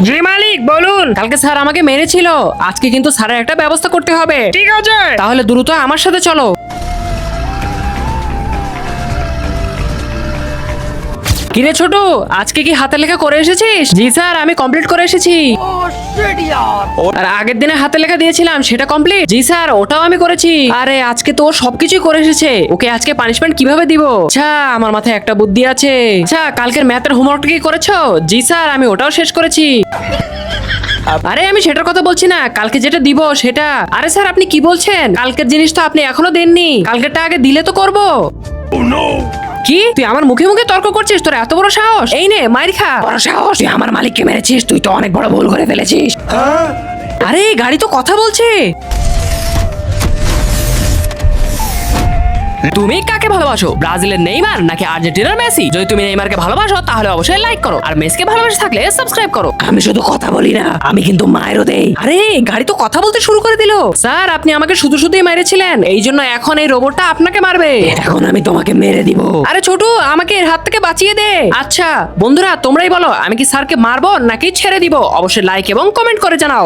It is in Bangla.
জি মালিক বলুন। কালকে স্যার আমাকে মেরেছিল, আজকে কিন্তু স্যারের একটা ব্যবস্থা করতে হবে। ঠিক আছে। তাহলে দ্রুত আমার সাথে চলো। কিরে ছোট, আজকে কি হাতে লেখা করে এসেছিস? জি স্যার, আমি কমপ্লিট করে এসেছি। আর আগের দিনে হাতে লেখা দিয়েছিলাম, সেটা কমপ্লিট। জি স্যার, ওটাও আমি করেছি। আরে আজকে তো ও সবকিছুই করে এসেছে, ওকে আজকে পানিশমেন্ট কিভাবে দিব? আচ্ছা, আমার মাথায় একটা বুদ্ধি আছে। আচ্ছা, কালকের ম্যাথের হোমওয়ার্কটা কি করেছো? জি স্যার, আমি ওটাও শেষ করেছি। আরে আমি সেটার কথা বলছি না, কালকে যেটা দিব সেটা। আরে স্যার, আপনি কি বলছেন? কালকের জিনিস তো আপনি এখনো দেননি, কালকেরটা আগে দিলে তো করবো। কি তুই আমার মুখে মুখে তর্ক করছিস? তোর এত বড় সাহস! এই নে মাইর খা। বড় সাহস! তুই আমার মালিককে মেরেছিস, তুই তো অনেক বড় ভুল করে ফেলেছিস। আরে গাড়ি তো কথা বলছে। তুমি কাকে ভালোবাসো, ব্রাজিলের নেইমার নাকি আর্জেন্টিনার মেসি? যদি তুমি নেইমারকে ভালোবাসো তাহলে অবশ্যই লাইক করো, আর মেসিকে ভালোবাসে থাকলে সাবস্ক্রাইব করো। আমি শুধু কথা বলি না, আমি কিন্তু মায়েরও দেই। আরে গাড়ি তো কথা বলতে শুরু করে দিল। স্যার, আপনি আমাকে শুধু শুধুই মেরেছিলেন, এই জন্য এখন এই রোবটটা আপনাকে মারবে। এখন আমি তোমাকে মেরে দিব। আরে ছোট, আমাকে এর হাত থেকে বাঁচিয়ে দে। আচ্ছা বন্ধুরা, তোমরাই বলো, আমি কি স্যারকে মারবো নাকি ছেড়ে দিব? অবশ্যই লাইক এবং কমেন্ট করে জানাও।